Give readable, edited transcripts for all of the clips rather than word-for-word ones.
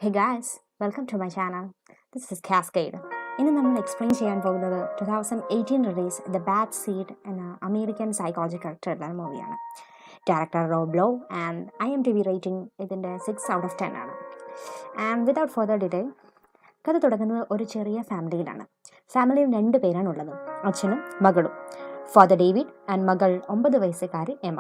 Hey guys, welcome to my channel. This is Cascade. ഇന്ന് നമ്മൾ explain ചെയ്യാൻ പോകുന്നത് 2018 റിലീസ് ദ ബാഡ് സീഡ് എന്ന അമേരിക്കൻ സൈക്കോളജിക്കൽ ത്രില്ലർ മൂവിയാണ്. Director Rob law and IMDb rating ഇതിൻ്റെ 6/10 ആണ്. ആൻഡ് വിതൗട്ട് ഫർദർ ഡിലേ കഥ തുടങ്ങുന്നത് ഒരു ചെറിയ ഫാമിലിയിലാണ്. ഫാമിലിയിൽ 2 പേരാണ് ഉള്ളത്, അച്ഛനും മകളും. ഫാദർ ഡേവിഡ് ആൻഡ് മകൾ 9 വയസ്സുകാരി എമ.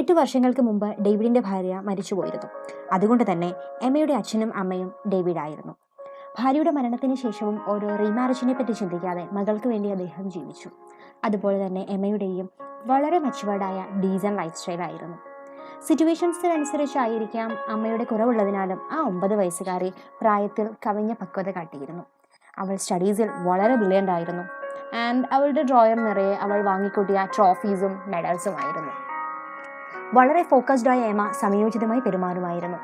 8 വർഷങ്ങൾക്ക് മുമ്പ് ഡേവിഡിൻ്റെ ഭാര്യ മരിച്ചുപോയിരുന്നു. അതുകൊണ്ട് തന്നെ എമയുടെ അച്ഛനും അമ്മയും ഡേവിഡ് ആയിരുന്നു. ഭാര്യയുടെ മരണത്തിന് ശേഷവും ഒരു റീമാരേജിനെ പറ്റി ചിന്തിക്കാതെ മകൾക്ക് വേണ്ടി അദ്ദേഹം ജീവിച്ചു. അതുപോലെ തന്നെ എമയുടെയും വളരെ മെച്ചുവേർഡായ ഡീസൻ്റ് ലൈഫ് സ്റ്റൈലായിരുന്നു. സിറ്റുവേഷൻസിനനുസരിച്ചായിരിക്കാം അമ്മയുടെ കുറവുള്ളതിനാലും ആ 9 വയസ്സുകാരി പ്രായത്തിൽ കവിഞ്ഞ പക്വത കാട്ടിയിരുന്നു. അവൾ സ്റ്റഡീസിൽ വളരെ ബ്രില്യൻ്റ് ആയിരുന്നു. ആൻഡ് അവളുടെ ഡ്രോയർ നിറയെ അവൾ വാങ്ങിക്കൂട്ടിയ ട്രോഫീസും മെഡൽസും ആയിരുന്നു. വളരെ ഫോക്കസ്ഡായ എമ സമയോചിതമായി പെരുമാറുമായിരുന്നു.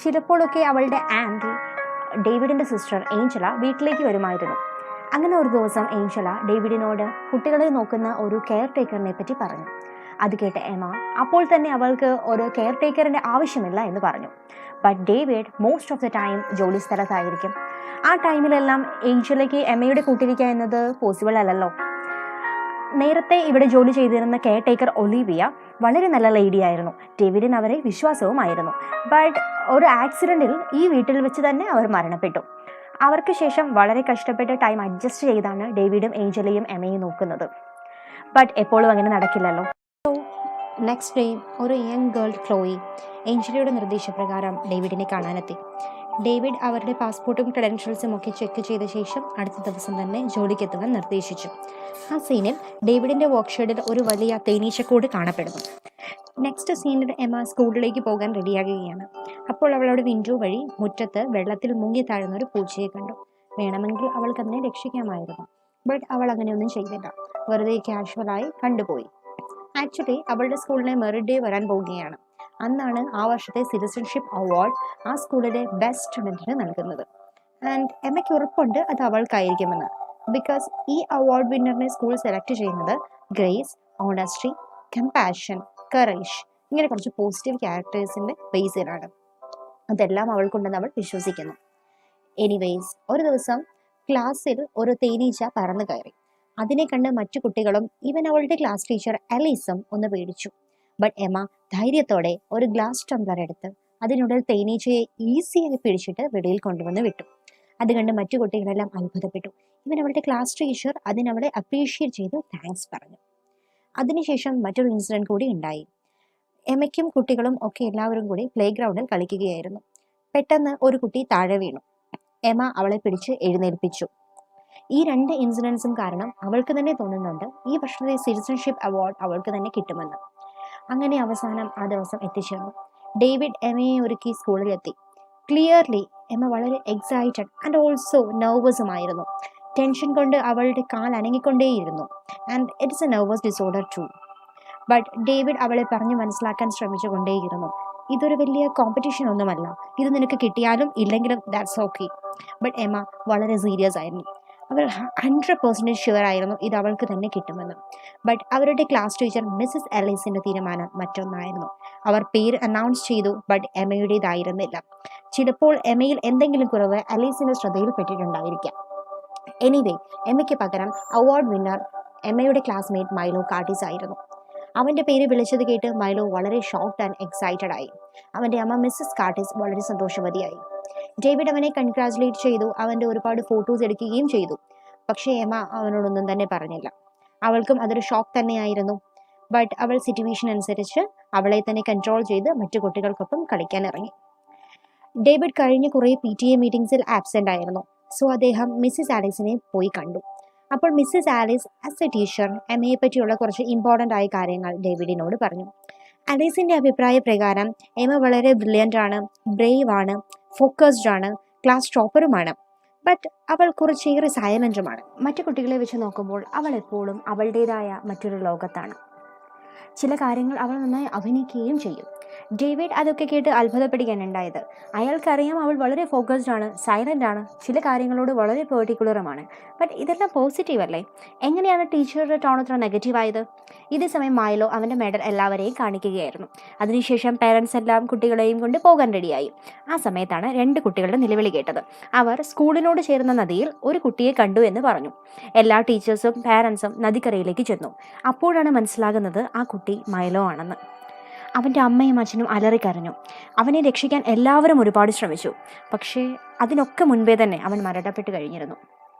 ചിലപ്പോഴൊക്കെ അവളുടെ ആൻറ്റി ഡേവിഡിൻ്റെ സിസ്റ്റർ ഏഞ്ചല വീട്ടിലേക്ക് വരുമായിരുന്നു. അങ്ങനെ ഒരു ദിവസം ഏഞ്ചല ഡേവിഡിനോട് കുട്ടികളെ നോക്കുന്ന ഒരു കെയർ ടേക്കറിനെ പറ്റി പറഞ്ഞു. അത് കേട്ട എമ അപ്പോൾ തന്നെ അവൾക്ക് ഒരു കെയർ ടേക്കറിൻ്റെ ആവശ്യമില്ല എന്ന് പറഞ്ഞു. But David most of the time ജോലി സ്ഥലത്തായിരിക്കും. ആ ടൈമിലെല്ലാം ഏഞ്ചലയ്ക്ക് എമയുടെ കൂട്ടിരിക്കുക എന്നത് പോസിബിൾ അല്ലല്ലോ. നേരത്തെ ഇവിടെ ജോലി ചെയ്തിരുന്ന കെയർ ടേക്കർ ഒലിവിയ വളരെ നല്ല ലേഡിയായിരുന്നു. ഡേവിഡിന് അവരെ വിശ്വാസവുമായിരുന്നു. ബട്ട് ഒരു ആക്സിഡൻറ്റിൽ ഈ വീട്ടിൽ വെച്ച് തന്നെ അവർ മരണപ്പെട്ടു. അവർക്ക് ശേഷം വളരെ കഷ്ടപ്പെട്ട് ടൈം അഡ്ജസ്റ്റ് ചെയ്താണ് ഡേവിഡും ഏഞ്ചലയും എമയും നോക്കുന്നത്. ബട്ട് എപ്പോഴും അങ്ങനെ നടക്കില്ലല്ലോ. സോ നെക്സ്റ്റ് ഡേ ഒരു യങ് ഗേൾ ക്ലോയി ഏഞ്ചലയുടെ നിർദ്ദേശപ്രകാരം ഡേവിഡിനെ കാണാനെത്തി. ഡേവിഡ് അവരുടെ പാസ്പോർട്ടും ക്രെഡൻഷ്യൽസും ഒക്കെ ചെക്ക് ചെയ്ത ശേഷം അടുത്ത ദിവസം തന്നെ ജോലിക്കെത്തുവാൻ നിർദ്ദേശിച്ചു. ആ സീനിൽ ഡേവിഡിൻ്റെ വർക്ക്ഷേഡിൽ ഒരു വലിയ തേനീച്ചക്കൂട് കാണപ്പെടുന്നു. നെക്സ്റ്റ് സീനിൽ എമ സ്കൂളിലേക്ക് പോകാൻ റെഡിയാകുകയാണ്. അപ്പോൾ അവളുടെ വിൻഡോ വഴി മുറ്റത്ത് വെള്ളത്തിൽ മുങ്ങി താഴുന്ന ഒരു പൂച്ചയെ കണ്ടു. വേണമെങ്കിൽ അവൾക്ക് അതിനെ രക്ഷിക്കാമായിരുന്നു. ബട്ട് അവൾ അങ്ങനെയൊന്നും ചെയ്തില്ല. വെറുതെ കാഷ്വലായി കണ്ടുപോയി. ആക്ച്വലി അവളുടെ സ്കൂളിലെ മെറിറ്റ് ഡേ വരാൻ പോവുകയാണ്. അന്നാണ് ആ വർഷത്തെ സിറ്റിസൺഷിപ്പ് അവാർഡ് ആ സ്കൂളിലെ ബെസ്റ്റ് സ്റ്റുഡൻറ്റിന് നൽകുന്നത്. ആൻഡ് എമയ്ക്ക് ഉറപ്പുണ്ട് അത് അവൾക്കായിരിക്കുമെന്ന്. ബിക്കോസ് ഈ അവാർഡ് വിന്നറിനെ സ്കൂൾ സെലക്ട് ചെയ്യുന്നത് ഗ്രേസ്, ഓണസ്റ്റി, കമ്പാഷൻ, കറേജ് ഇങ്ങനെ കുറച്ച് പോസിറ്റീവ് ക്യാരക്ടേഴ്സിൻ്റെ ബേസിലാണ്. അതെല്ലാം അവൾക്കുണ്ടെന്ന് അവൾ വിശ്വസിക്കുന്നു. എനിവേസ് ഒരു ദിവസം ക്ലാസ്സിൽ ഒരു തേനീച്ച പറന്നു കയറി. അതിനെ കണ്ട് മറ്റു കുട്ടികളും ഈവൻ അവളുടെ ക്ലാസ് ടീച്ചർ എലീസും ഒന്ന് പേടിച്ചു. ബട്ട് എമ ധൈര്യത്തോടെ ഒരു ഗ്ലാസ് ടംബ്ലർ എടുത്ത് അതിനുള്ളിൽ തേനീച്ചയെ ഈസിയായി പിടിച്ചിട്ട് വെളിയിൽ കൊണ്ടുവന്ന് വിട്ടു. അത് കണ്ട് മറ്റു കുട്ടികളെല്ലാം അത്ഭുതപ്പെട്ടു. ഇവൻ അവളുടെ ക്ലാസ് ടീച്ചർ അതിനവളെ അപ്രീഷിയേറ്റ് ചെയ്ത് താങ്ക്സ് പറഞ്ഞു. അതിനുശേഷം മറ്റൊരു ഇൻസിഡൻറ്റ് കൂടി ഉണ്ടായി. എമയ്ക്കും കുട്ടികളും ഒക്കെ എല്ലാവരും കൂടി പ്ലേ ഗ്രൗണ്ടിൽ കളിക്കുകയായിരുന്നു. പെട്ടെന്ന് ഒരു കുട്ടി താഴെ വീണു. എമ അവളെ പിടിച്ച് എഴുന്നേൽപ്പിച്ചു. ഈ 2 ഇൻസിഡൻസും കാരണം അവൾക്ക് തന്നെ തോന്നുന്നുണ്ട് ഈ വർഷത്തെ സിറ്റിസൺഷിപ്പ് അവാർഡ് അവൾക്ക് തന്നെ കിട്ടുമെന്ന്. അങ്ങനെ അവസാനം ആ ദിവസം എത്തിച്ചേർന്നു. ഡേവിഡ് എമയെ ഒരുക്കി സ്കൂളിലെത്തി. ക്ലിയർലി എമ വളരെ എക്സൈറ്റഡ് ആൻഡ് ഓൾസോ നെർവസുമായിരുന്നു. ടെൻഷൻ കൊണ്ട് അവളുടെ കാൽ അനങ്ങിക്കൊണ്ടേയിരുന്നു. And it's a nervous disorder too. But David അവളെ പറഞ്ഞു മനസ്സിലാക്കാൻ ശ്രമിച്ചുകൊണ്ടേയിരുന്നു. ഇതൊരു വലിയ കോമ്പറ്റീഷൻ ഒന്നുമല്ല, ഇത് നിനക്ക് കിട്ടിയാലും ഇല്ലെങ്കിലും ദാറ്റ്സ് ഓക്കെ. ബട്ട് എമ വളരെ സീരിയസ് ആയിരുന്നു. അവൾ 100% ഷുവർ ആയിരുന്നു ഇത് അവൾക്ക് തന്നെ കിട്ടുമെന്ന്. ബട്ട് അവരുടെ ക്ലാസ് ടീച്ചർ മിസ്സസ് എലീസിൻ്റെ തീരുമാനം മറ്റൊന്നായിരുന്നു. അവർ പേര് അനൗൺസ് ചെയ്തു. ബട്ട് എമയുടേതായിരുന്നില്ല. ചിലപ്പോൾ എമയിൽ എന്തെങ്കിലും കുറവ് എലീസിൻ്റെ ശ്രദ്ധയിൽപ്പെട്ടിട്ടുണ്ടായിരിക്കാം. എനിവേ എമയ്ക്ക് പകരം അവാർഡ് വിന്നർ എമയുടെ ക്ലാസ്മേറ്റ് മൈലോ കാർട്ടിസ് ആയിരുന്നു. അവൻ്റെ പേര് വിളിച്ചത് കേട്ട് മൈലോ വളരെ ഷോക്ക്ഡ് ആൻഡ് എക്സൈറ്റഡ് ആയി. അവൻ്റെ അമ്മ മിസ്സസ് കാർട്ടിസ് വളരെ സന്തോഷവതിയായി. ഡേവിഡ് അവനെ കൺഗ്രാജുലേറ്റ് ചെയ്തു. അവൻ്റെ ഒരുപാട് ഫോട്ടോസ് എടുക്കുകയും ചെയ്തു. പക്ഷേ എമ അവനോടൊന്നും തന്നെ പറഞ്ഞില്ല. അവൾക്കും അതൊരു ഷോക്ക് തന്നെയായിരുന്നു. ബട്ട് അവൾ സിറ്റുവേഷൻ അനുസരിച്ച് അവളെ തന്നെ കൺട്രോൾ ചെയ്ത് മറ്റു കുട്ടികൾക്കൊപ്പം കളിക്കാൻ ഇറങ്ങി. ഡേവിഡ് കഴിഞ്ഞ കുറേ PTA മീറ്റിംഗ്സിൽ ആബ്സെൻ്റ് ആയിരുന്നു. സോ അദ്ദേഹം മിസ്സിസ് ആലീസിനെ പോയി കണ്ടു. അപ്പോൾ Mrs Alice as a teacher എമയെ പറ്റിയുള്ള കുറച്ച് ഇമ്പോർട്ടൻ്റ് ആയ കാര്യങ്ങൾ ഡേവിഡിനോട് പറഞ്ഞു. ആലീസിൻ്റെ അഭിപ്രായ പ്രകാരം എമ വളരെ ബ്രില്യൻ്റ് ആണ്, ബ്രേവ് ആണ്, ഫോക്കസ്ഡ് ആണ്, ക്ലാസ് ടോപ്പറുമാണ്. ബട്ട് അവൾ കുറച്ചേറെ സൈലൻറ്റുമാണ്. മറ്റു കുട്ടികളെ വെച്ച് നോക്കുമ്പോൾ അവൾ എപ്പോഴും അവളുടേതായ മറ്റൊരു ലോകത്താണ്. ചില കാര്യങ്ങൾ അവൾ നന്നായി അഭിനയിക്കുകയും ചെയ്യും. ഡേവിഡ് അതൊക്കെ കേട്ട് അത്ഭുതപ്പെടുകയാണ് ഉണ്ടായത്. അയാൾക്കറിയാം അവൾ വളരെ ഫോക്കസ്ഡ് ആണ്, സൈലൻ്റ് ആണ്, ചില കാര്യങ്ങളോട് വളരെ പെർട്ടിക്കുലറുമാണ്. ബട്ട് ഇതെല്ലാം പോസിറ്റീവ് അല്ലേ? എങ്ങനെയാണ് ടീച്ചറുടെ ടോൺ അത്ര നെഗറ്റീവായത്? ഇതേ സമയം മൈലോ അവൻ്റെ മെഡൽ എല്ലാവരെയും കാണിക്കുകയായിരുന്നു. അതിനുശേഷം പേരൻസ് എല്ലാം കുട്ടികളെയും കൊണ്ട് പോകാൻ റെഡിയായി. ആ സമയത്താണ് 2 കുട്ടികളുടെ നിലവിളി കേട്ടത്. അവർ സ്കൂളിനോട് ചേർന്ന നദിയിൽ ഒരു കുട്ടിയെ കണ്ടു എന്ന് പറഞ്ഞു. എല്ലാ ടീച്ചേഴ്സും പാരൻസും നദിക്കരയിലേക്ക് ചെന്നു. അപ്പോഴാണ് മനസ്സിലാകുന്നത് ആ കുട്ടി മൈലോ ആണെന്ന്. അവൻ്റെ അമ്മയും അച്ഛനും അലറിക്കരഞ്ഞു. അവനെ രക്ഷിക്കാൻ എല്ലാവരും ഒരുപാട് ശ്രമിച്ചു. പക്ഷേ അതിനൊക്കെ മുൻപേ തന്നെ അവൻ മരണപ്പെട്ട് കഴിഞ്ഞിരുന്നു.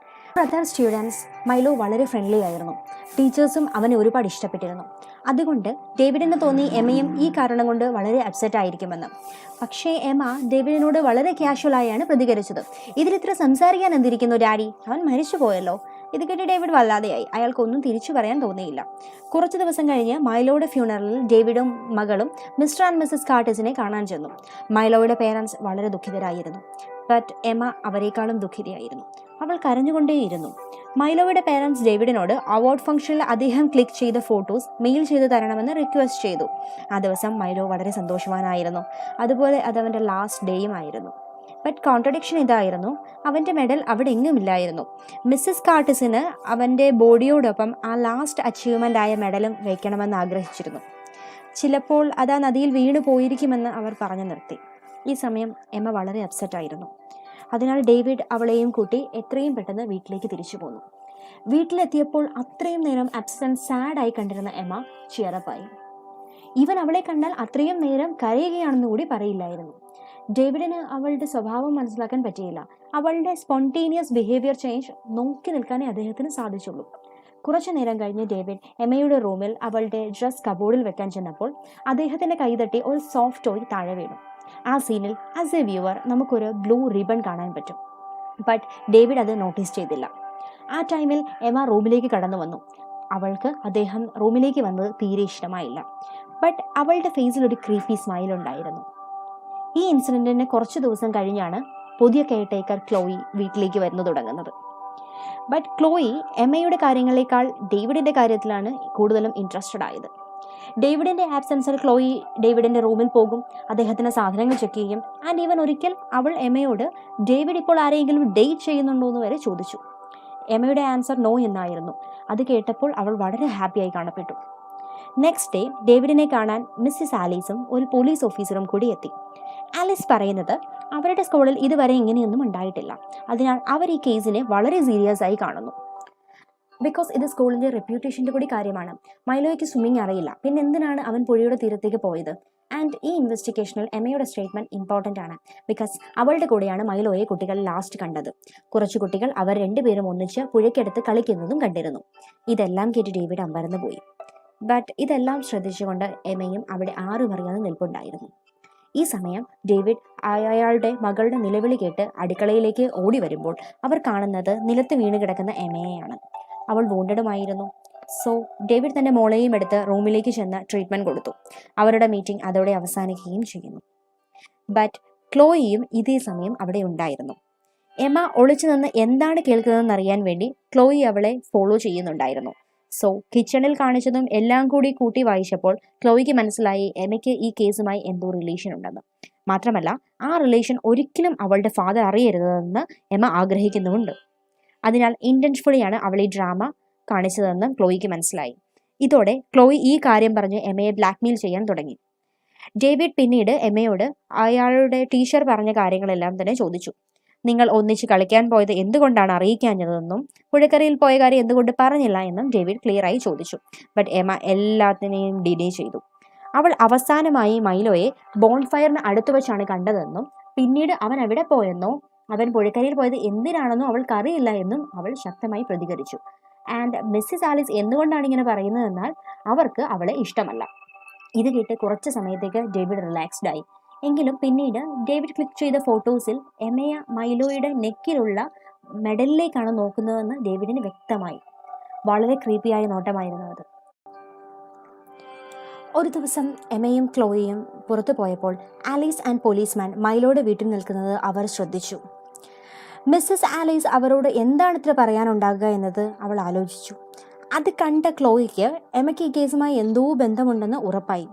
അതർ സ്റ്റുഡൻസ് മൈലോ വളരെ ഫ്രണ്ട്ലി ആയിരുന്നു. ടീച്ചേഴ്സും അവനെ ഒരുപാട് ഇഷ്ടപ്പെട്ടിരുന്നു. അതുകൊണ്ട് ഡേവിഡിന് തോന്നി എമ്മയും ഈ കാരണം കൊണ്ട് വളരെ അപ്സെറ്റ് ആയിരിക്കുമെന്ന്. പക്ഷേ എമ്മ ഡേവിഡിനോട് വളരെ കാഷ്വലായാണ് പ്രതികരിച്ചത്. ഇതിലിത്ര സംസാരിക്കാൻ എന്തിരിക്കുന്നു ഡാഡി, അവൻ മരിച്ചു പോയല്ലോ. ഇത് കേട്ട് ഡേവിഡ് വല്ലാതെയായി. അയാൾക്കൊന്നും തിരിച്ചു പറയാൻ തോന്നിയില്ല. കുറച്ച് ദിവസം കഴിഞ്ഞ് മൈലോയുടെ ഫ്യൂണറലിൽ ഡേവിഡും മകളും മിസ്റ്റർ ആൻഡ് മിസ്സസ് കാർട്ടിസിനെ കാണാൻ ചെന്നു. മൈലോയുടെ പേരൻസ് വളരെ ദുഃഖിതരായിരുന്നു. But Emma അവരെക്കാളും ദുഃഖിതയായിരുന്നു. അവൾ കരഞ്ഞുകൊണ്ടേയിരുന്നു. മൈലോയുടെ പേരൻസ് ഡേവിഡിനോട് അവാർഡ് ഫംഗ്ഷനിൽ അദ്ദേഹം ക്ലിക്ക് ചെയ്ത ഫോട്ടോസ് മെയിൽ ചെയ്ത് തരണമെന്ന് റിക്വസ്റ്റ് ചെയ്തു. ആ ദിവസം മൈലോ വളരെ സന്തോഷവാനായിരുന്നു. അതുപോലെ അതവൻ്റെ ലാസ്റ്റ് ഡേയും ആയിരുന്നു. ബട്ട് കോൺട്രഡിക്ഷൻ ഇതായിരുന്നു, അവൻ്റെ മെഡൽ അവിടെ എങ്ങുമില്ലായിരുന്നു. മിസ്സസ് കാർട്ടിസിന് അവൻ്റെ ബോഡിയോടൊപ്പം ആ ലാസ്റ്റ് അച്ചീവ്മെൻ്റ് ആയ മെഡലും വയ്ക്കണമെന്ന് ആഗ്രഹിച്ചിരുന്നു. ചിലപ്പോൾ അത് ആ നദിയിൽ വീണു പോയിരിക്കുമെന്ന് അവർ പറഞ്ഞു നിർത്തി. ഈ സമയം എമ്മ വളരെ അപ്സെറ്റായിരുന്നു. അതിനാൽ ഡേവിഡ് അവളെയും കൂട്ടി എത്രയും പെട്ടെന്ന് വീട്ടിലേക്ക് തിരിച്ചു പോന്നു. വീട്ടിലെത്തിയപ്പോൾ അത്രയും നേരം അബ്സെന്റ് സാഡായി കണ്ടിരുന്ന എമ്മ ചിയറപ്പായി. ഇവൻ അവളെ കണ്ടാൽ അത്രയും നേരം കരയുകയാണെന്ന് കൂടി പറയില്ലായിരുന്നു. ഡേവിഡിന് അവളുടെ സ്വഭാവം മനസ്സിലാക്കാൻ പറ്റിയില്ല. അവളുടെ സ്പോണ്ടേനിയസ് ബിഹേവിയർ ചേഞ്ച് നോക്കി നിൽക്കാനേ അദ്ദേഹത്തിന് സാധിച്ചുള്ളൂ. കുറച്ചു നേരം കഴിഞ്ഞ് ഡേവിഡ് എമ്മയുടെ റൂമിൽ അവളുടെ ഡ്രസ് കബോർഡിൽ വെക്കാൻ ചെന്നപ്പോൾ അദ്ദേഹത്തിൻ്റെ കൈതട്ടി ഒരു സോഫ്റ്റ് ടോയ് താഴെ വീണു. ആ സീനിൽ ആസ് എ വ്യൂവർ നമുക്കൊരു ബ്ലൂ റിബൺ കാണാൻ പറ്റും. ബട്ട് ഡേവിഡ് അത് നോട്ടീസ് ചെയ്തില്ല. ആ ടൈമിൽ എമ്മ റൂമിലേക്ക് കടന്നു വന്നു. അവൾക്ക് അദ്ദേഹം റൂമിലേക്ക് വന്നത് തീരെ ഇഷ്ടമായില്ല. ബട്ട് അവളുടെ ഫേസിൽ ഒരു ക്രീപ്പി സ്മൈൽ ഉണ്ടായിരുന്നു. ഈ ഇൻസിഡൻറ്റിന് കുറച്ച് ദിവസം കഴിഞ്ഞാണ് പുതിയ കെയർടേക്കർ ക്ലോയി വീട്ടിലേക്ക് വരുന്നു തുടങ്ങുന്നത്. ബട്ട് ക്ലോയി എമ്മയുടെ കാര്യങ്ങളെക്കാൾ ഡേവിഡിൻ്റെ കാര്യത്തിലാണ് കൂടുതലും ഇൻട്രസ്റ്റഡ് ആയത്. ഡേവിഡിൻ്റെ ആബ്സെൻസിൽ ക്ലോയി ഡേവിഡിൻ്റെ റൂമിൽ പോകും, അദ്ദേഹത്തിൻ്റെ സാധനങ്ങൾ ചെക്ക് ചെയ്യും. ആൻഡ് ഈവൻ ഒരിക്കൽ അവൾ എമ്മയോട് ഡേവിഡ് ഇപ്പോൾ ആരെങ്കിലും ഡേറ്റ് ചെയ്യുന്നുണ്ടോ എന്ന് വരെ ചോദിച്ചു. എമ്മയുടെ ആൻസർ നോ എന്നായിരുന്നു. അത് കേട്ടപ്പോൾ അവൾ വളരെ ഹാപ്പിയായി കാണപ്പെട്ടു. നെക്സ്റ്റ് ഡേ ഡേവിഡിനെ കാണാൻ മിസ്സിസ് ആലീസും ഒരു പോലീസ് ഓഫീസറും കൂടി എത്തി. ആലീസ് പറയുന്നത് അവരുടെ സ്കൂളിൽ ഇതുവരെ ഇങ്ങനെയൊന്നും ഉണ്ടായിട്ടില്ല. അതിനാൽ അവർ ഈ കേസിനെ വളരെ സീരിയസ് ആയി കാണുന്നു. ബിക്കോസ് ഇത് സ്കൂളിൻ്റെ റെപ്യൂട്ടേഷൻ്റെ കൂടി കാര്യമാണ്. മൈലോയ്ക്ക് സ്വിമ്മിങ് അറിയില്ല, പിന്നെ എന്തിനാണ് അവൻ പുഴയുടെ തീരത്തേക്ക് പോയത്? ആൻഡ് ഈ ഇൻവെസ്റ്റിഗേഷനിൽ എമ്മയുടെ സ്റ്റേറ്റ്മെൻറ്റ് ഇമ്പോർട്ടൻ്റ് ആണ്. ബിക്കോസ് അവളുടെ കൂടെയാണ് മൈലോയെ കുട്ടികൾ ലാസ്റ്റ് കണ്ടത്. കുറച്ച് കുട്ടികൾ അവർ രണ്ടുപേരും ഒന്നിച്ച് പുഴയ്ക്കടുത്ത് കളിക്കുന്നതും കണ്ടിരുന്നു. ഇതെല്ലാം കേട്ട് ഡേവിഡ് അമ്പരന്ന് പോയി. ബട്ട് ഇതെല്ലാം ശ്രദ്ധിച്ചുകൊണ്ട് എമ്മയും അവിടെ ആരും അറിയാതെ നിൽപ്പുണ്ടായിരുന്നു. ഈ സമയം ഡേവിഡ് അയാളുടെ മകളുടെ നിലവിളി കേട്ട് അടുക്കളയിലേക്ക് ഓടി വരുമ്പോൾ അവർ കാണുന്നത് നിലത്ത് വീണ് കിടക്കുന്ന എമ്മയെയാണ്. അവൾ വൂണ്ടഡുമായിരുന്നു. സോ ഡേവിഡ് തൻ്റെ മോളെയും എടുത്ത് റൂമിലേക്ക് ചെന്ന് ട്രീറ്റ്മെൻറ്റ് കൊടുത്തു. അവരുടെ മീറ്റിംഗ് അതോടെ അവസാനിക്കുകയും ചെയ്യുന്നു. ബട്ട് ക്ലോയിയും ഇതേ സമയം അവിടെ ഉണ്ടായിരുന്നു. എമ്മ ഒളിച്ചു നിന്ന് എന്താണ് കേൾക്കുന്നതെന്ന് അറിയാൻ വേണ്ടി ക്ലോയി അവളെ ഫോളോ ചെയ്യുന്നുണ്ടായിരുന്നു. സോ കിച്ചണിൽ കാണിച്ചതും എല്ലാം കൂടി കൂട്ടി വായിച്ചപ്പോൾ ക്ലോയിക്ക് മനസ്സിലായി എമ്മയ്ക്ക് ഈ കേസുമായി എന്തോ റിലേഷൻ ഉണ്ടെന്ന്. മാത്രമല്ല ആ റിലേഷൻ ഒരിക്കലും അവളുടെ ഫാദർ അറിയരുതെന്ന് എമ്മ ആഗ്രഹിക്കുന്നുമുണ്ട്. അതിനാൽ ഇൻറ്റൻഷൻഫുള്ളിയാണ് അവൾ ഈ ഡ്രാമ കാണിച്ചതെന്ന് ക്ലോയിക്ക് മനസ്സിലായി. ഇതോടെ ക്ലോയി ഈ കാര്യം പറഞ്ഞ് എമ്മയെ ബ്ലാക്ക്മെയിൽ ചെയ്യാൻ തുടങ്ങി. ഡേവിഡ് പിന്നീട് എമ്മയോട് അയാളുടെ ടീച്ചർ പറഞ്ഞ കാര്യങ്ങളെല്ലാം തന്നെ ചോദിച്ചു. നിങ്ങൾ ഒന്നിച്ച് കളിക്കാൻ പോയത് എന്തുകൊണ്ടാണ് അറിയിക്കാഞ്ഞതെന്നും പുഴക്കരയിൽ പോയ കാര്യം എന്തുകൊണ്ട് പറഞ്ഞില്ല എന്നും ഡേവിഡ് ക്ലിയറായി ചോദിച്ചു. ബട്ട് എമ്മ എല്ലാത്തിനെയും ഡിനേ ചെയ്തു. അവൾ അവസാനമായി മൈലോയെ ബോൺഫയറിന് അടുത്ത് വെച്ചാണ് കണ്ടതെന്നും പിന്നീട് അവൻ എവിടെ പോയെന്നോ അവൻ പുഴക്കരയിൽ പോയത് എന്തിനാണെന്നോ അവൾക്ക് അറിയില്ല എന്നും അവൾ ശക്തമായി പ്രതികരിച്ചു. ആൻഡ് മിസ്സിസ് ആലീസ് എന്തുകൊണ്ടാണ് ഇങ്ങനെ പറയുന്നതെന്നാൽ അവർക്ക് അവളെ ഇഷ്ടമല്ല. ഇത് കേട്ട് കുറച്ച് സമയത്തേക്ക് ഡേവിഡ് റിലാക്സ്ഡ് ആയി. എങ്കിലും പിന്നീട് ഡേവിഡ് ക്ലിക്ക് ചെയ്ത ഫോട്ടോസിൽ എമയ മൈലോയുടെ നെക്കിലുള്ള മെഡലിലേക്കാണ് നോക്കുന്നതെന്ന് ഡേവിഡിന് വ്യക്തമായി. വളരെ ക്രീപ്പിയായ നോട്ടമായിരുന്നു അത്. ഒരു ദിവസം എമയും ക്ലോയിയും പുറത്തു പോയപ്പോൾ ആലീസ് ആൻഡ് പോലീസ്മാൻ മൈലോയുടെ വീട്ടിൽ നിൽക്കുന്നത് അവർ ശ്രദ്ധിച്ചു. മിസ്സസ് ആലീസ് അവരോട് എന്താണ് ഇത്ര പറയാനുണ്ടാകുക എന്നത് അവൾ ആലോചിച്ചു. അത് കണ്ട ക്ലോയിക്ക് എമയ്ക്ക് ഈ കേസുമായി എന്തോ ബന്ധമുണ്ടെന്ന് ഉറപ്പായി.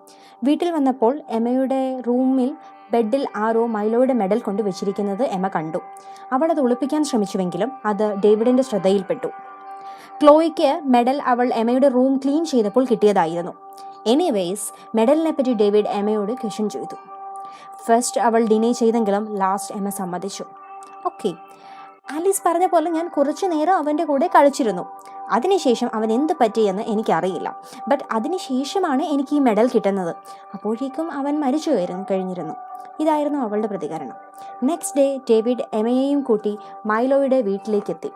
വീട്ടിൽ വന്നപ്പോൾ എമയുടെ റൂമിൽ ബെഡിൽ ആരോ മൈലോയുടെ മെഡൽ കൊണ്ട് വെച്ചിരിക്കുന്നത് എമ കണ്ടു. അവൾ അത് ഒളിപ്പിക്കാൻ ശ്രമിച്ചുവെങ്കിലും അത് ഡേവിഡിന്റെ ശ്രദ്ധയിൽപ്പെട്ടു. ക്ലോയിക്ക് മെഡൽ അവൾ എമയുടെ റൂം ക്ലീൻ ചെയ്തപ്പോൾ കിട്ടിയതായിരുന്നു. എനിവേസ് മെഡലിനെ പറ്റി ഡേവിഡ് എമയോട് ക്വസ്റ്റ്യൻ ചെയ്തു. ഫസ്റ്റ് അവൾ ഡിനേ ചെയ്തെങ്കിലും ലാസ്റ്റ് എമ സമ്മതിച്ചു. ഓക്കെ, ആലീസ് പറഞ്ഞ പോലെ ഞാൻ കുറച്ചു നേരം അവൻ്റെ കൂടെ കളിച്ചിരുന്നു. അതിനുശേഷം അവൻ എന്ത് പറ്റിയെന്ന് എനിക്കറിയില്ല. ബട്ട് അതിനുശേഷമാണ് എനിക്ക് ഈ മെഡൽ കിട്ടുന്നത്. അപ്പോഴേക്കും അവൻ മരിച്ചു കഴിഞ്ഞിരുന്നു. ഇതായിരുന്നു അവളുടെ പ്രതികരണം. നെക്സ്റ്റ് ഡേ ഡേവിഡ് എമയെയും കൂട്ടി മൈലോയുടെ വീട്ടിലേക്കെത്തി.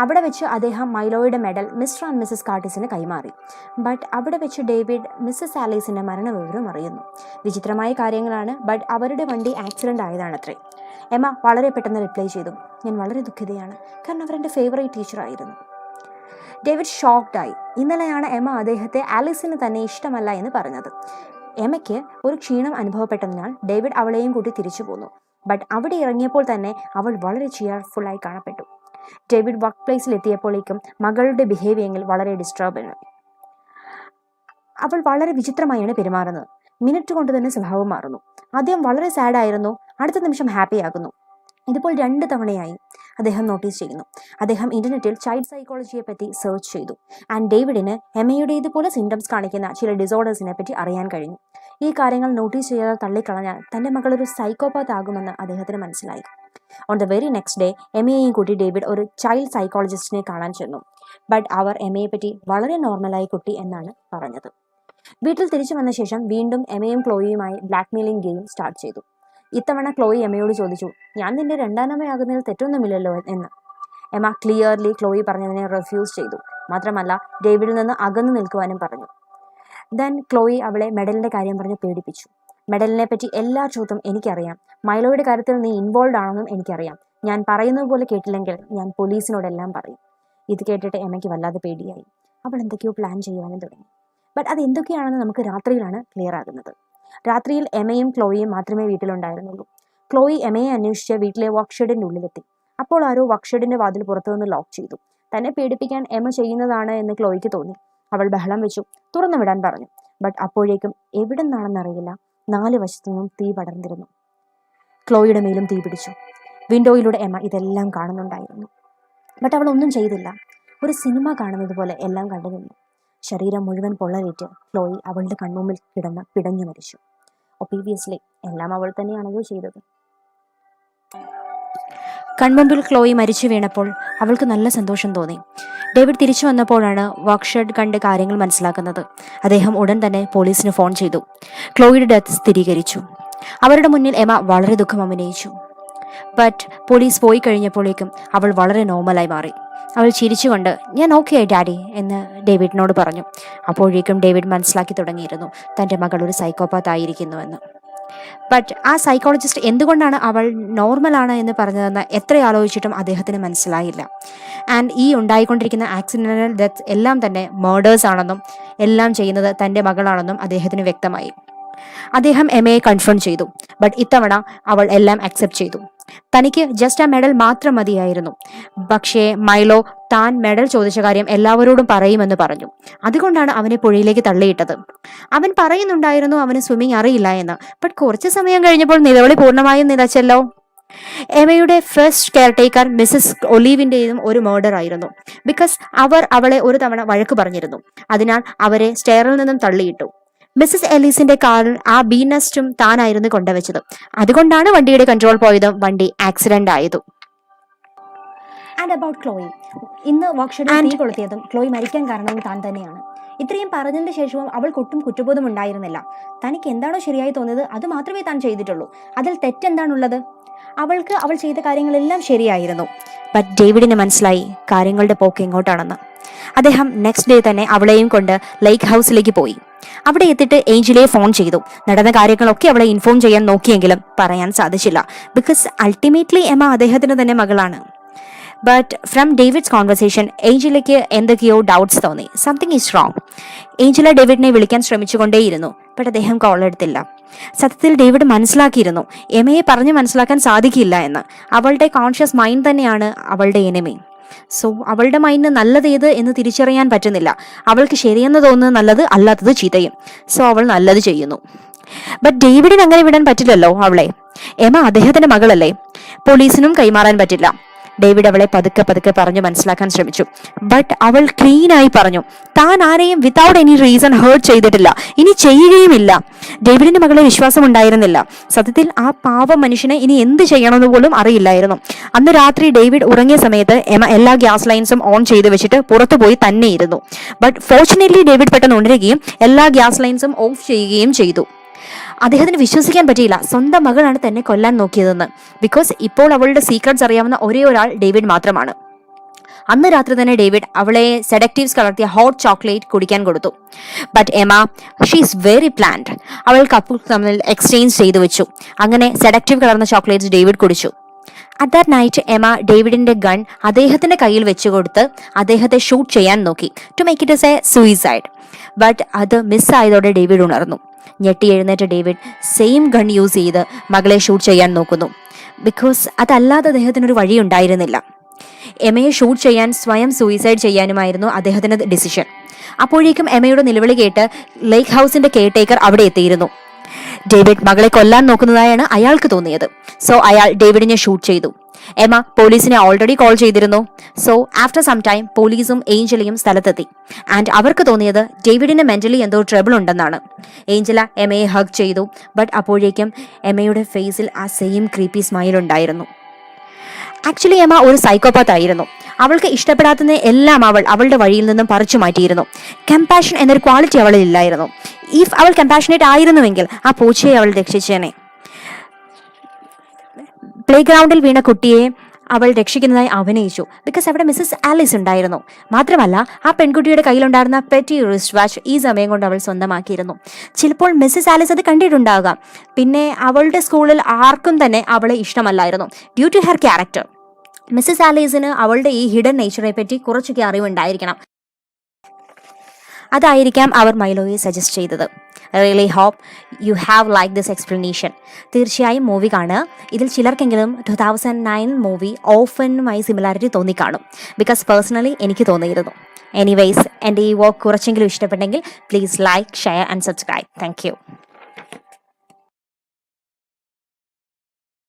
അവിടെ വെച്ച് അദ്ദേഹം മൈലോയുടെ മെഡൽ മിസ്റ്റർ ആൻഡ് മിസ്സസ് കാർട്ടിസിന് കൈമാറി. ബട്ട് അവിടെ വെച്ച് ഡേവിഡ് മിസ്സസ് ആലീസിൻ്റെ മരണവിവരം അറിയുന്നു. വിചിത്രമായ കാര്യങ്ങളാണ്, ബട്ട് അവരുടെ വണ്ടി ആക്സിഡൻ്റ് ആയതാണത്രേ. എമ വളരെ പെട്ടെന്ന് റിപ്ലൈ ചെയ്തു, ഞാൻ വളരെ ദുഃഖിതയാണ്, കാരണം അവരെൻ്റെ ഫേവറേറ്റ് ടീച്ചറായിരുന്നു. ഡേവിഡ് ഷോക്ക്ഡായി. ഇന്നലെയാണ് എമ അദ്ദേഹത്തെ ആലീസിന് തന്നെ ഇഷ്ടമല്ല എന്ന് പറഞ്ഞത്. എമയ്ക്ക് ഒരു ക്ഷീണം അനുഭവപ്പെട്ടതിനാൽ ഡേവിഡ് അവളെയും കൂട്ടി തിരിച്ചു പോന്നു. ബട്ട് അവിടെ ഇറങ്ങിയപ്പോൾ തന്നെ അവൾ വളരെ ചിയർഫുള്ളായി കാണപ്പെട്ടു. ഡേവിഡ് വർക്ക് പ്ലേസിൽ എത്തിയപ്പോഴേക്കും മകളുടെ ബിഹേവിയറിൽ വളരെ ഡിസ്റ്റർബായി. അവൾ വളരെ വിചിത്രമായാണ് പെരുമാറുന്നത്. മിനിറ്റ് കൊണ്ട് തന്നെ സ്വഭാവം മാറുന്നു. ആദ്യം വളരെ സാഡായിരുന്നു, അടുത്ത നിമിഷം ഹാപ്പി ആകുന്നു. ഇതിപ്പോൾ 2 തവണയായി അദ്ദേഹം നോട്ടീസ് ചെയ്യുന്നു. അദ്ദേഹം ഇന്റർനെറ്റിൽ ചൈൽഡ് സൈക്കോളജിയെ പറ്റി സെർച്ച് ചെയ്തു. ആൻഡ് ഡേവിഡിന് എമയുടേതുപോലെ സിംറ്റംസ് കാണിക്കുന്ന ചില ഡിസോർഡേഴ്സിനെ പറ്റി അറിയാൻ കഴിഞ്ഞു. ഈ കാര്യങ്ങൾ നോട്ടീസ് ചെയ്യാതെ തള്ളിക്കളഞ്ഞാൽ തൻ്റെ മകൾ ഒരു സൈക്കോപാത്ത് ആകുമെന്ന് അദ്ദേഹത്തിന് മനസ്സിലായി. On the very next day എമയെയും കൂട്ടി ഡേവിഡ് ഒരു ചൈൽഡ് സൈക്കോളജിസ്റ്റിനെ കാണാൻ ചെന്നു. ബട്ട് അവർ എമയെ പറ്റി വളരെ നോർമലായ കുട്ടി എന്നാണ് പറഞ്ഞത്. വീട്ടിൽ തിരിച്ചു വന്ന ശേഷം വീണ്ടും എമയും ക്ലോയിയുമായി ബ്ലാക്ക്മെയിലിംഗ് ഗെയിം സ്റ്റാർട്ട് ചെയ്തു. ഇത്തവണ ക്ലോയി എമയോട് ചോദിച്ചു, ഞാൻ നിന്റെ രണ്ടാമയാകുന്നതിൽ തെറ്റൊന്നുമില്ലല്ലോ എന്ന്. എമ ക്ലിയർലി ക്ലോയി പറഞ്ഞതിനെ റിഫ്യൂസ് ചെയ്തു. മാത്രമല്ല ഡേവിഡിൽ നിന്ന് അകന്നു നിൽക്കുവാനും പറഞ്ഞു. ദെൻ ക്ലോയി അവളെ മെഡലിന്റെ കാര്യം പറഞ്ഞ് പേടിപ്പിച്ചു. മെഡലിനെ പറ്റി എല്ലാ ട്രൂത്തും എനിക്കറിയാം. മൈലോയുടെ കാര്യത്തിൽ നീ ഇൻവോൾവ് ആണെന്നും എനിക്കറിയാം. ഞാൻ പറയുന്നത് പോലെ കേട്ടില്ലെങ്കിൽ ഞാൻ പോലീസിനോടെല്ലാം പറയും. ഇത് കേട്ടിട്ട് എമയ്ക്ക് വല്ലാതെ പേടിയായി. അവൾ എന്തൊക്കെയോ പ്ലാൻ ചെയ്യുവാനും തുടങ്ങി. ബട്ട് അത് എന്തൊക്കെയാണെന്ന് നമുക്ക് രാത്രിയിലാണ് ക്ലിയർ ആകുന്നത്. രാത്രിയിൽ എമയും ക്ലോയിയും മാത്രമേ വീട്ടിലുണ്ടായിരുന്നുള്ളൂ. ക്ലോയി എമയെ അന്വേഷിച്ച് വീട്ടിലെ വർക്ക്ഷെഡിന്റെ ഉള്ളിലെത്തി. അപ്പോൾ ആരോ വർക്ക്ഷെഡിന്റെ വാതിൽ പുറത്തുനിന്ന് ലോക്ക് ചെയ്തു. തന്നെ പേടിപ്പിക്കാൻ എമ ചെയ്യുന്നതാണ് എന്ന് ക്ലോയിക്ക് തോന്നി. അവൾ ബഹളം വെച്ചു, തുറന്നു വിടാൻ പറഞ്ഞു. ബട്ട് അപ്പോഴേക്കും എവിടെ നിന്നാണെന്നറിയില്ല 4 വശത്തു നിന്നും തീ പടർന്നിരുന്നു. ക്ലോയിയുടെ മേലും തീ പിടിച്ചു. വിൻഡോയിലൂടെ എമ ഇതെല്ലാം കാണുന്നുണ്ടായിരുന്നു. ബട്ട് അവൾ ഒന്നും ചെയ്തില്ല. ഒരു സിനിമ കാണുന്നത് പോലെ എല്ലാം കണ്ടു നിന്നു. ശരീരം മുഴുവൻ പൊള്ളലേറ്റ് ക്ലോയി അവളുടെ കൺമുമ്പിൽ കിടന്ന് പിടഞ്ഞു മരിച്ചു. ഒബീവിയസ്ലി എല്ലാം അവൾ തന്നെയാണല്ലോ ചെയ്തത്. കൺമുമ്പിൽ ക്ലോയി മരിച്ചു വീണപ്പോൾ അവൾക്ക് നല്ല സന്തോഷം തോന്നി. ഡേവിഡ് തിരിച്ചു വന്നപ്പോഴാണ് വർക്ക്ഷെഡ് കണ്ട് കാര്യങ്ങൾ മനസ്സിലാക്കുന്നത്. അദ്ദേഹം ഉടൻ തന്നെ പോലീസിന് ഫോൺ ചെയ്തു. ക്ലോയിയുടെ ഡെത്ത് സ്ഥിരീകരിച്ചു. അവരുടെ മുന്നിൽ എമ വളരെ ദുഃഖം അഭിനയിച്ചു. ബട്ട് പോലീസ് പോയി കഴിഞ്ഞപ്പോഴേക്കും അവൾ വളരെ നോർമലായി മാറി. അവൾ ചിരിച്ചുകൊണ്ട് ഞാൻ ഓക്കെ ആയി ഡാഡി എന്ന് ഡേവിഡിനോട് പറഞ്ഞു. അപ്പോഴേക്കും ഡേവിഡ് മനസ്സിലാക്കി തുടങ്ങിയിരുന്നു തൻ്റെ മകൾ ഒരു സൈക്കോപാത്ത് ആയിരിക്കുന്നുവെന്ന്. ബട്ട് ആ സൈക്കോളജിസ്റ്റ് എന്തുകൊണ്ടാണ് അവൾ നോർമലാണ് എന്ന് പറഞ്ഞതെന്ന് എത്ര ആലോചിച്ചിട്ടും അദ്ദേഹത്തിന് മനസ്സിലായില്ല. ആൻഡ് ഈ ഉണ്ടായിക്കൊണ്ടിരിക്കുന്ന ആക്സിഡൻ്റൽ ഡെത്ത് എല്ലാം തന്നെ മേർഡേഴ്സ് ആണെന്നും എല്ലാം ചെയ്യുന്നത് തൻ്റെ മകളാണെന്നും അദ്ദേഹത്തിന് വ്യക്തമായി. അദ്ദേഹം എമയെ കൺഫേം ചെയ്തു. ബട്ട് ഇത്തവണ അവൾ എല്ലാം അക്സെപ്റ്റ് ചെയ്തു. തനിക്ക് ജസ്റ്റ് ആ മെഡൽ മാത്രം മതിയായിരുന്നു. പക്ഷേ മൈലോ താൻ മെഡൽ ചോദിച്ച കാര്യം എല്ലാവരോടും പറയുമെന്ന് പറഞ്ഞു. അതുകൊണ്ടാണ് അവനെ പുഴയിലേക്ക് തള്ളിയിട്ടത്. അവൻ പറയുന്നുണ്ടായിരുന്നു അവന് സ്വിമ്മിങ് അറിയില്ല എന്ന്. ബട്ട് കുറച്ച് സമയം കഴിഞ്ഞപ്പോൾ നിലവിളി പൂർണ്ണമായും നിലച്ചല്ലോ. എമയുടെ ഫസ്റ്റ് കെയർടേക്കർ മിസ്സസ് ഒലീവിൻ്റെയും ഒരു മർഡർ ആയിരുന്നു. ബിക്കോസ് അവർ അവളെ ഒരു തവണ വഴക്ക് പറഞ്ഞിരുന്നു. അതിനാൽ അവരെ സ്റ്റെയറിൽ നിന്നും തള്ളിയിട്ടു. മിസ്സസ് എലീസിന്റെ കാറിൽ ആ ബീ നെസ്റ്റും താനായിരുന്നു കൊണ്ടുവച്ചത്. അതുകൊണ്ടാണ് വണ്ടിയുടെ കൺട്രോൾ പോയതും വണ്ടി ആക്സിഡന്റ് ആയതും. ആൻഡ് അബൌട്ട് ക്ലോയി, ഇന്ന് വർക്ക്ഷെഡിൽ തീ കൊളുത്തിയതും ക്ലോയി മരിക്കാൻ കാരണവും താൻ തന്നെയാണ്. ഇത്രയും പറഞ്ഞതിന് ശേഷവും അവൾക്ക് ഒട്ടും കുറ്റബോധം ഉണ്ടായിരുന്നില്ല. തനിക്ക് എന്താണോ ശരിയായി തോന്നിയത് അത് മാത്രമേ താൻ ചെയ്തിട്ടുള്ളൂ. അതിൽ തെറ്റെന്താണുള്ളത്? അവൾക്ക് അവൾ ചെയ്ത കാര്യങ്ങളെല്ലാം ശരിയായിരുന്നു. ബട്ട് ഡേവിഡിന് മനസ്സിലായി കാര്യങ്ങളുടെ പോക്ക് എങ്ങോട്ടാണെന്ന്. അദ്ദേഹം നെക്സ്റ്റ് ഡേ തന്നെ അവളെയും കൊണ്ട് ലേക്ക് ഹൗസിലേക്ക് പോയി. അവിടെ എത്തിയിട്ട് ഏഞ്ചലിയെ ഫോൺ ചെയ്തു. നടന്ന കാര്യങ്ങളൊക്കെ അവളെ ഇൻഫോം ചെയ്യാൻ നോക്കിയെങ്കിലും പറയാൻ സാധിച്ചില്ല. ബിക്കോസ് അൾട്ടിമേറ്റ്ലി എമ അദ്ദേഹത്തിന് തന്നെ മകളാണ്. ബട്ട് ഫ്രം ഡേവിഡ്സ് കോൺവെർസേഷൻ ഏഞ്ചലയ്ക്ക് എന്തൊക്കെയോ ഡൗട്ട്സ് തോന്നി. Something is wrong. ഏഞ്ചല ഡേവിഡിനെ വിളിക്കാൻ ശ്രമിച്ചുകൊണ്ടേയിരുന്നു. ബട്ട് അദ്ദേഹം കോൾ എടുത്തില്ല. സത്യത്തിൽ ഡേവിഡ് മനസ്സിലാക്കിയിരുന്നു എമയെ പറഞ്ഞ് മനസ്സിലാക്കാൻ സാധിക്കില്ല എന്ന്. അവളുടെ കോൺഷ്യസ് മൈൻഡ് തന്നെയാണ് അവളുടെ എനിമി. സോ അവളുടെ മൈൻഡിന് നല്ലത് ഏത് എന്ന് തിരിച്ചറിയാൻ പറ്റുന്നില്ല. അവൾക്ക് ശരിയെന്ന് തോന്നുന്നത് നല്ലത്, അല്ലാത്തത് ചീത്തയും. സോ അവൾ നല്ലത് ചെയ്യുന്നു. ബട്ട് ഡേവിഡിന് അങ്ങനെ വിടാൻ പറ്റില്ലല്ലോ അവളെ. എമ അദ്ദേഹത്തിന്റെ മകളല്ലേ, പോലീസിനും കൈമാറാൻ പറ്റില്ല. ഡേവിഡ് അവളെ പതുക്കെ പതുക്കെ പറഞ്ഞു മനസ്സിലാക്കാൻ ശ്രമിച്ചു. ബട്ട് അവൾ ക്ലീനായി പറഞ്ഞു, താൻ ആരെയും വിതൗട്ട് എനി റീസൺ ഹേർട്ട് ചെയ്തിട്ടില്ല, ഇനി ചെയ്യുകയുമില്ല. ഡേവിഡിന്റെ മകളെ വിശ്വാസം ഉണ്ടായിരുന്നില്ല. സത്യത്തിൽ ആ പാവം മനുഷ്യനെ ഇനി എന്ത് ചെയ്യണമെന്ന് പോലും അറിയില്ലായിരുന്നു. അന്ന് രാത്രി ഡേവിഡ് ഉറങ്ങിയ സമയത്ത് എമ എല്ലാ ഗ്യാസ് ലൈൻസും ഓൺ ചെയ്ത് വെച്ചിട്ട് പുറത്തുപോയി തന്നെ ഇരുന്നു. ബട്ട് ഫോർച്ചുനേറ്റ്ലി ഡേവിഡ് പെട്ടെന്ന് ഉണരുകയും എല്ലാ ഗ്യാസ് ലൈൻസും ഓഫ് ചെയ്യുകയും ചെയ്തു. അദ്ദേഹത്തിന് വിശ്വസിക്കാൻ പറ്റിയില്ല സ്വന്തം മകളാണ് തന്നെ കൊല്ലാൻ നോക്കിയതെന്ന്. ബിക്കോസ് ഇപ്പോൾ അവളുടെ സീക്രട്സ് അറിയാവുന്ന ഒരേ ഒരാൾ ഡേവിഡ് മാത്രമാണ്. അന്ന് രാത്രി തന്നെ ഡേവിഡ് അവളെ സെഡക്റ്റീവ്സ് കലർത്തിയ ഹോട്ട് ചോക്ലേറ്റ് കുടിക്കാൻ കൊടുത്തു. But Emma, she is very planned. അവൾ കപ്പിൾ തമ്മിൽ എക്സ്ചേഞ്ച് ചെയ്തു വെച്ചു. അങ്ങനെ സെഡക്റ്റീവ് കലർന്ന ചോക്ലേറ്റ്സ് ഡേവിഡ് കുടിച്ചു. അറ്റ് ദാറ്റ് നൈറ്റ് എമ ഡേവിഡിന്റെ ഗൺ അദ്ദേഹത്തിന്റെ കയ്യിൽ വെച്ചുകൊടുത്ത് അദ്ദേഹത്തെ ഷൂട്ട് ചെയ്യാൻ നോക്കി, to make it as a suicide. But അത് മിസ്സായതോടെ ഡേവിഡ് ഉണർന്നു. ഞെട്ടി എഴുന്നേറ്റ ഡേവിഡ് സെയിം ഗൺ യൂസ് ചെയ്ത് മകളെ ഷൂട്ട് ചെയ്യാൻ നോക്കുന്നു. ബിക്കോസ് അതല്ലാതെ അദ്ദേഹത്തിനൊരു വഴി ഉണ്ടായിരുന്നില്ല. എമയെ ഷൂട്ട് ചെയ്യാൻ സ്വയം സൂയിസൈഡ് ചെയ്യാനുമായിരുന്നു അദ്ദേഹത്തിന്റെ ഡിസിഷൻ. അപ്പോഴേക്കും എമയുടെ നിലവിളി കേട്ട് ലേക്ക് ഹൗസിന്റെ കെയർടേക്കർ അവിടെ എത്തിയിരുന്നു. ഡേവിഡ് മകളെ കൊല്ലാൻ നോക്കുന്നതായാണ് അയാൾക്ക് തോന്നിയത്. സോ അയാൾ ഡേവിഡിനെ ഷൂട്ട് ചെയ്തു. എമ പോലീസിനെ ഓൾറെഡി കോൾ ചെയ്തിരുന്നു. സോ ആഫ്റ്റർ സം ടൈം പോലീസും ഏഞ്ചലയും സ്ഥലത്തെത്തി. ആൻഡ് അവർക്ക് തോന്നിയത് ഡേവിഡിന് മെന്റലി എന്തോ ട്രബിൾ ഉണ്ടെന്നാണ്. ഏഞ്ചല എമയെ ഹഗ് ചെയ്തു. ബട്ട് അപ്പോഴേക്കും എമയുടെ ഫേസിൽ ആ സെയിം ക്രീപ്പി സ്മൈൽ ഉണ്ടായിരുന്നു. ആക്ച്വലി എമ ഒരു സൈക്കോപാത്ത് ആയിരുന്നു. അവൾക്ക് ഇഷ്ടപ്പെടാത്തത് എല്ലാം അവൾ അവളുടെ വഴിയിൽ നിന്നും പറിച്ചു മാറ്റിയിരുന്നു. കമ്പാഷൻ എന്നൊരു ക്വാളിറ്റി അവളിൽ ഇല്ലായിരുന്നു. ഇഫ് അവൾ കമ്പാഷനേറ്റ് ആയിരുന്നുവെങ്കിൽ ആ പൂച്ചയെ അവൾ രക്ഷിച്ചേനെ. പ്ലേ ഗ്രൗണ്ടിൽ വീണ കുട്ടിയെ അവൾ രക്ഷിക്കുന്നതായി അഭിനയിച്ചു. ബിക്കോസ് അവിടെ മിസ്സസ് ആലിസ് ഉണ്ടായിരുന്നു. മാത്രമല്ല ആ പെൺകുട്ടിയുടെ കയ്യിലുണ്ടായിരുന്ന പെറ്റി റിസ്റ്റ് വാച്ച് ഈ സമയം കൊണ്ട് അവൾ സ്വന്തമാക്കിയിരുന്നു. ചിലപ്പോൾ മിസ്സസ് ആലിസ് അത് കണ്ടിട്ടുണ്ടാകാം. പിന്നെ അവളുടെ സ്കൂളിൽ ആർക്കും തന്നെ അവളെ ഇഷ്ടമല്ലായിരുന്നു due to her character. Mrs ആലീസിന് അവളുടെ ഈ ഹിഡൻ നേച്ചറെ പറ്റി കുറച്ചൊക്കെ അറിവുണ്ടായിരിക്കണം. അതായിരിക്കാം അവർ മൈലോയെ സജസ്റ്റ് ചെയ്തത്. Really hope you have like this explanation. തീർച്ചയായും മൂവി കാണുക. ഇതിൽ ചിലർക്കെങ്കിലും 2009 മൂവി ഓഫനുമായി സിമിലാരിറ്റി തോന്നിക്കാണും. ബിക്കോസ് പേഴ്സണലി എനിക്ക് തോന്നിയിരുന്നു. എനിവേയ്സ്, എൻ്റെ ഈ വർക്ക് കുറച്ചെങ്കിലും ഇഷ്ടപ്പെട്ടെങ്കിൽ please like, share and subscribe. Thank U.